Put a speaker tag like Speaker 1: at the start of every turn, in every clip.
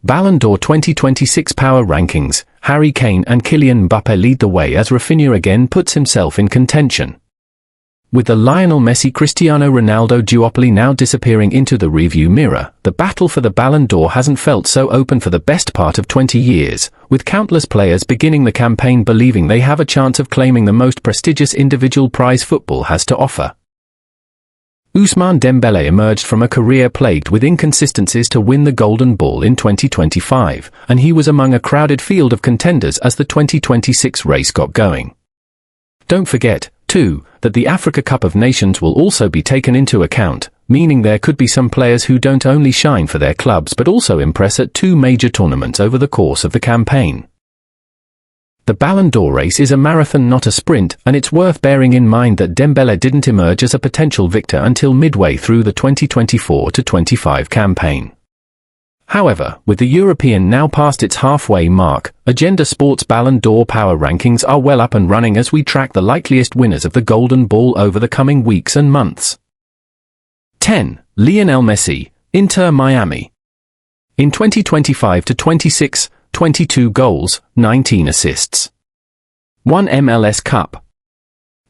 Speaker 1: Ballon d'Or 2026 Power Rankings, Harry Kane and Kylian Mbappé lead the way as Rafinha again puts himself in contention. With the Lionel Messi-Cristiano Ronaldo duopoly now disappearing into the rearview mirror, the battle for the Ballon d'Or hasn't felt so open for the best part of 20 years, with countless players beginning the campaign believing they have a chance of claiming the most prestigious individual prize football has to offer. Ousmane Dembélé emerged from a career plagued with inconsistencies to win the Golden Ball in 2025, and he was among a crowded field of contenders as the 2026 race got going. Don't forget, too, that the Africa Cup of Nations will also be taken into account, meaning there could be some players who don't only shine for their clubs but also impress at two major tournaments over the course of the campaign. The Ballon d'Or race is a marathon, not a sprint, and it's worth bearing in mind that Dembélé didn't emerge as a potential victor until midway through the 2024-25 campaign. However, with the European now past its halfway mark, Agenda Sports Ballon d'Or power rankings are well up and running as we track the likeliest winners of the Golden Ball over the coming weeks and months. 10. Lionel Messi, Inter Miami. In 2025-26, 22 goals, 19 assists. 1 MLS Cup.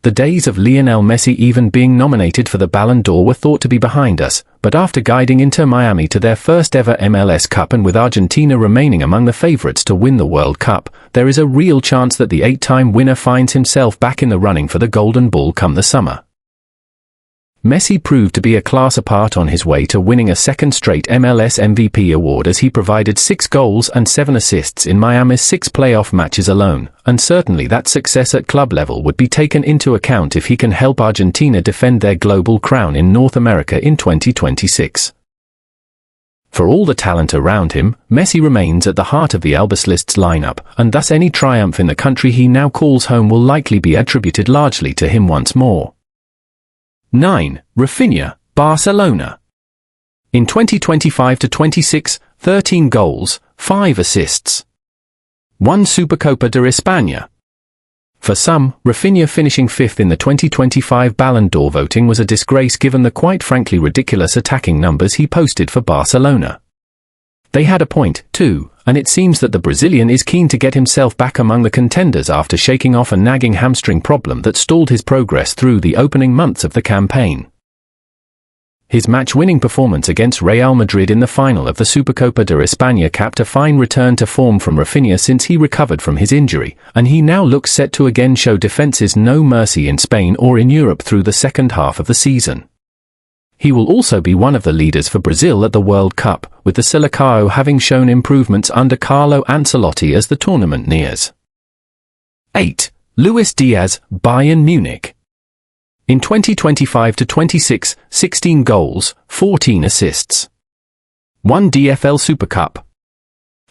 Speaker 1: The days of Lionel Messi even being nominated for the Ballon d'Or were thought to be behind us, but after guiding Inter Miami to their first ever MLS Cup and with Argentina remaining among the favourites to win the World Cup, there is a real chance that the 8-time winner finds himself back in the running for the Golden Ball come the summer. Messi proved to be a class apart on his way to winning a second straight MLS MVP award as he provided 6 goals and 7 assists in Miami's 6 playoff matches alone, and certainly that success at club level would be taken into account if he can help Argentina defend their global crown in North America in 2026. For all the talent around him, Messi remains at the heart of the Albicelest's lineup, and thus any triumph in the country he now calls home will likely be attributed largely to him once more. 9. Rafinha, Barcelona. In 2025-26, 13 goals, 5 assists. 1 Supercopa de España. For some, Rafinha finishing 5th in the 2025 Ballon d'Or voting was a disgrace given the quite frankly ridiculous attacking numbers he posted for Barcelona. They had a point, too, and it seems that the Brazilian is keen to get himself back among the contenders after shaking off a nagging hamstring problem that stalled his progress through the opening months of the campaign. His match-winning performance against Real Madrid in the final of the Supercopa de España capped a fine return to form from Rafinha since he recovered from his injury, and he now looks set to again show defenses no mercy in Spain or in Europe through the second half of the season. He will also be one of the leaders for Brazil at the World Cup, with the Selecao having shown improvements under Carlo Ancelotti as the tournament nears. 8. Luis Diaz, Bayern Munich. In 2025-26, 16 goals, 14 assists. 1 DFL Super Cup.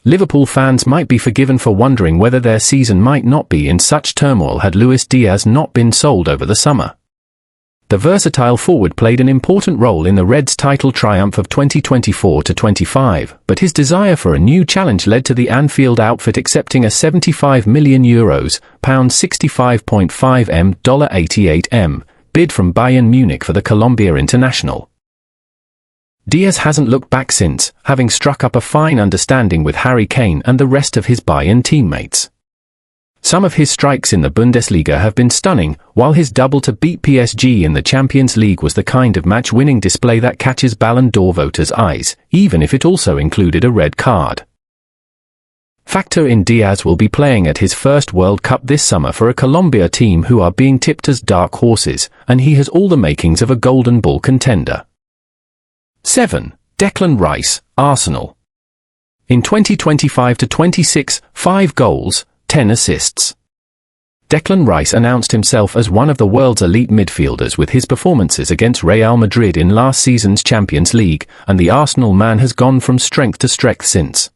Speaker 1: Liverpool fans might be forgiven for wondering whether their season might not be in such turmoil had Luis Diaz not been sold over the summer. The versatile forward played an important role in the Reds' title triumph of 2024-25, but his desire for a new challenge led to the Anfield outfit accepting a €75 million, £65.5m, $88m, bid from Bayern Munich for the Colombia international. Diaz hasn't looked back since, having struck up a fine understanding with Harry Kane and the rest of his Bayern teammates. Some of his strikes in the Bundesliga have been stunning, while his double to beat PSG in the Champions League was the kind of match-winning display that catches Ballon d'Or voters' eyes, even if it also included a red card. Factor in Diaz will be playing at his first World Cup this summer for a Colombia team who are being tipped as dark horses, and he has all the makings of a Golden Ball contender. 7. Declan Rice, Arsenal. In 2025-26, 5 goals, 10 assists. Declan Rice announced himself as one of the world's elite midfielders with his performances against Real Madrid in last season's Champions League, and the Arsenal man has gone from strength to strength since.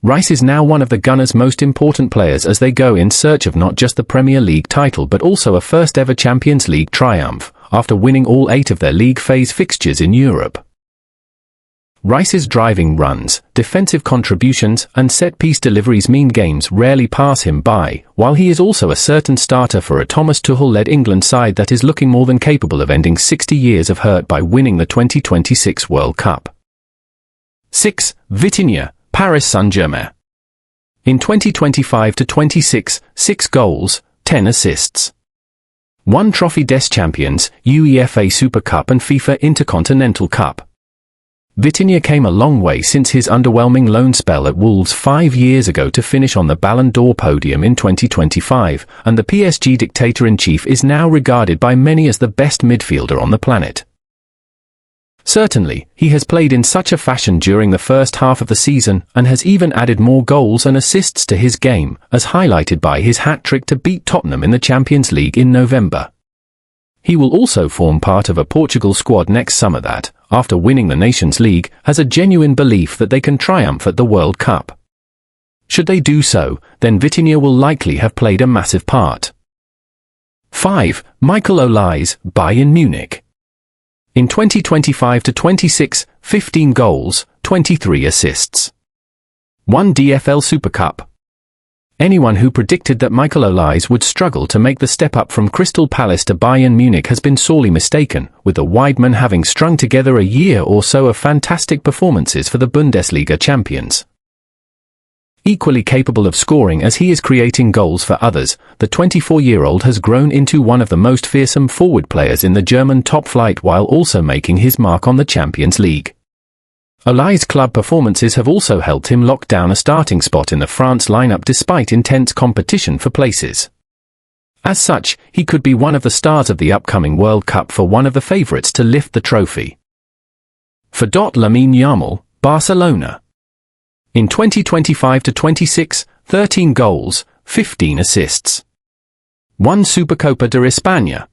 Speaker 1: Rice is now one of the Gunners' most important players as they go in search of not just the Premier League title but also a first-ever Champions League triumph, after winning all 8 of their league phase fixtures in Europe. Rice's driving runs, defensive contributions, and set-piece deliveries mean games rarely pass him by, while he is also a certain starter for a Thomas Tuchel-led England side that is looking more than capable of ending 60 years of hurt by winning the 2026 World Cup. 6. Vitinha, Paris Saint-Germain. In 2025-26, 6 goals, 10 assists. 1 Trophy des Champions, UEFA Super Cup and FIFA Intercontinental Cup. Vitinha came a long way since his underwhelming loan spell at Wolves 5 years ago to finish on the Ballon d'Or podium in 2025, and the PSG dictator-in-chief is now regarded by many as the best midfielder on the planet. Certainly, he has played in such a fashion during the first half of the season and has even added more goals and assists to his game, as highlighted by his hat-trick to beat Tottenham in the Champions League in November. He will also form part of a Portugal squad next summer that, after winning the Nations League, has a genuine belief that they can triumph at the World Cup. Should they do so, then Vitinha will likely have played a massive part. 5. Michael Olise, Bayern Munich. In 2025-26, 15 goals, 23 assists. 1 DFL Super Cup. Anyone who predicted that Michael Olise would struggle to make the step up from Crystal Palace to Bayern Munich has been sorely mistaken, with the Wideman having strung together a year or so of fantastic performances for the Bundesliga champions. Equally capable of scoring as he is creating goals for others, the 24-year-old has grown into one of the most fearsome forward players in the German top flight while also making his mark on the Champions League. Olise's club performances have also helped him lock down a starting spot in the France lineup despite intense competition for places. As such, he could be one of the stars of the upcoming World Cup for one of the favourites to lift the trophy. 4. Lamine Yamal, Barcelona. In 2025-26, 13 goals, 15 assists. 1 Supercopa de España.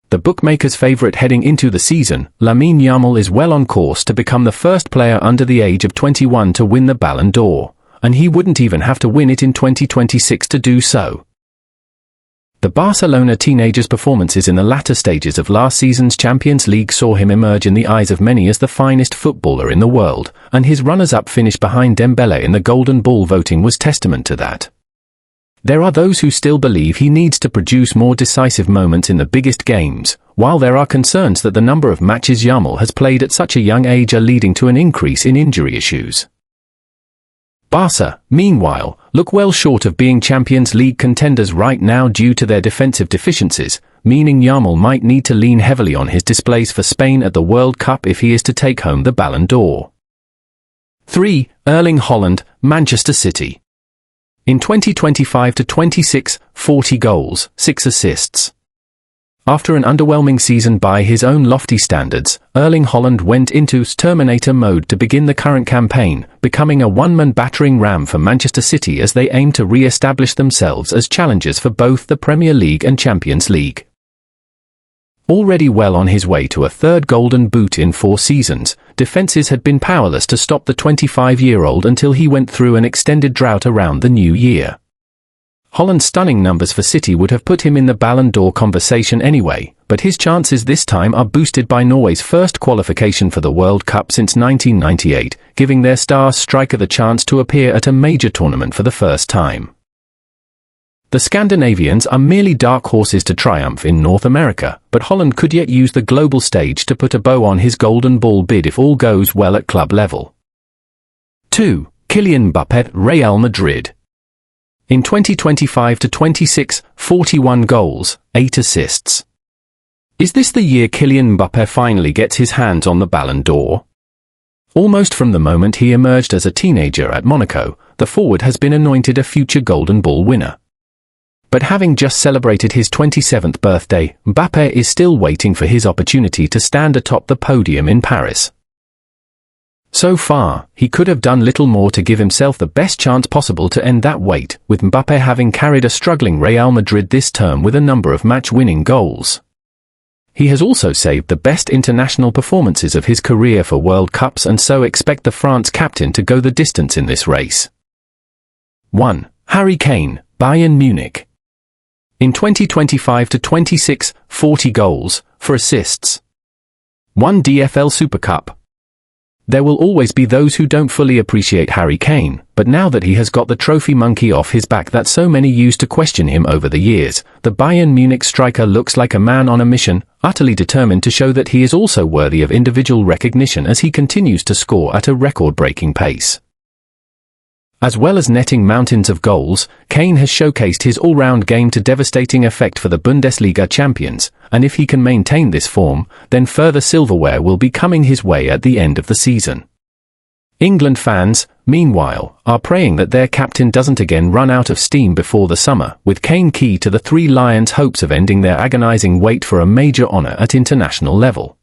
Speaker 1: The bookmakers' favourite heading into the season, Lamine Yamal is well on course to become the first player under the age of 21 to win the Ballon d'Or, and he wouldn't even have to win it in 2026 to do so. The Barcelona teenager's performances in the latter stages of last season's Champions League saw him emerge in the eyes of many as the finest footballer in the world, and his runners-up finish behind Dembélé in the Golden Ball voting was testament to that. There are those who still believe he needs to produce more decisive moments in the biggest games, while there are concerns that the number of matches Yamal has played at such a young age are leading to an increase in injury issues. Barca, meanwhile, look well short of being Champions League contenders right now due to their defensive deficiencies, meaning Yamal might need to lean heavily on his displays for Spain at the World Cup if he is to take home the Ballon d'Or. 3. Erling Haaland, Manchester City. In 2025-26, 40 goals, 6 assists. After an underwhelming season by his own lofty standards, Erling Haaland went into Terminator mode to begin the current campaign, becoming a one-man battering ram for Manchester City as they aim to re-establish themselves as challengers for both the Premier League and Champions League. Already well on his way to a third Golden Boot in 4 seasons, defences had been powerless to stop the 25-year-old until he went through an extended drought around the new year. Haaland's stunning numbers for City would have put him in the Ballon d'Or conversation anyway, but his chances this time are boosted by Norway's first qualification for the World Cup since 1998, giving their star striker the chance to appear at a major tournament for the first time. The Scandinavians are merely dark horses to triumph in North America, but Haaland could yet use the global stage to put a bow on his Golden Ball bid if all goes well at club level. 2. Kylian Mbappé, Real Madrid. In 2025-26, 41 goals, 8 assists. Is this the year Kylian Mbappé finally gets his hands on the Ballon d'Or? Almost from the moment he emerged as a teenager at Monaco, the forward has been anointed a future Golden Ball winner. But having just celebrated his 27th birthday, Mbappé is still waiting for his opportunity to stand atop the podium in Paris. So far, he could have done little more to give himself the best chance possible to end that wait, with Mbappé having carried a struggling Real Madrid this term with a number of match-winning goals. He has also saved the best international performances of his career for World Cups and so expect the France captain to go the distance in this race. 1. Harry Kane, Bayern Munich. In 2025-26, 40 goals, 4 assists. 1 DFL Super Cup. There will always be those who don't fully appreciate Harry Kane, but now that he has got the trophy monkey off his back that so many used to question him over the years, the Bayern Munich striker looks like a man on a mission, utterly determined to show that he is also worthy of individual recognition as he continues to score at a record-breaking pace. As well as netting mountains of goals, Kane has showcased his all-round game to devastating effect for the Bundesliga champions, and if he can maintain this form, then further silverware will be coming his way at the end of the season. England fans, meanwhile, are praying that their captain doesn't again run out of steam before the summer, with Kane key to the Three Lions' hopes of ending their agonizing wait for a major honour at international level.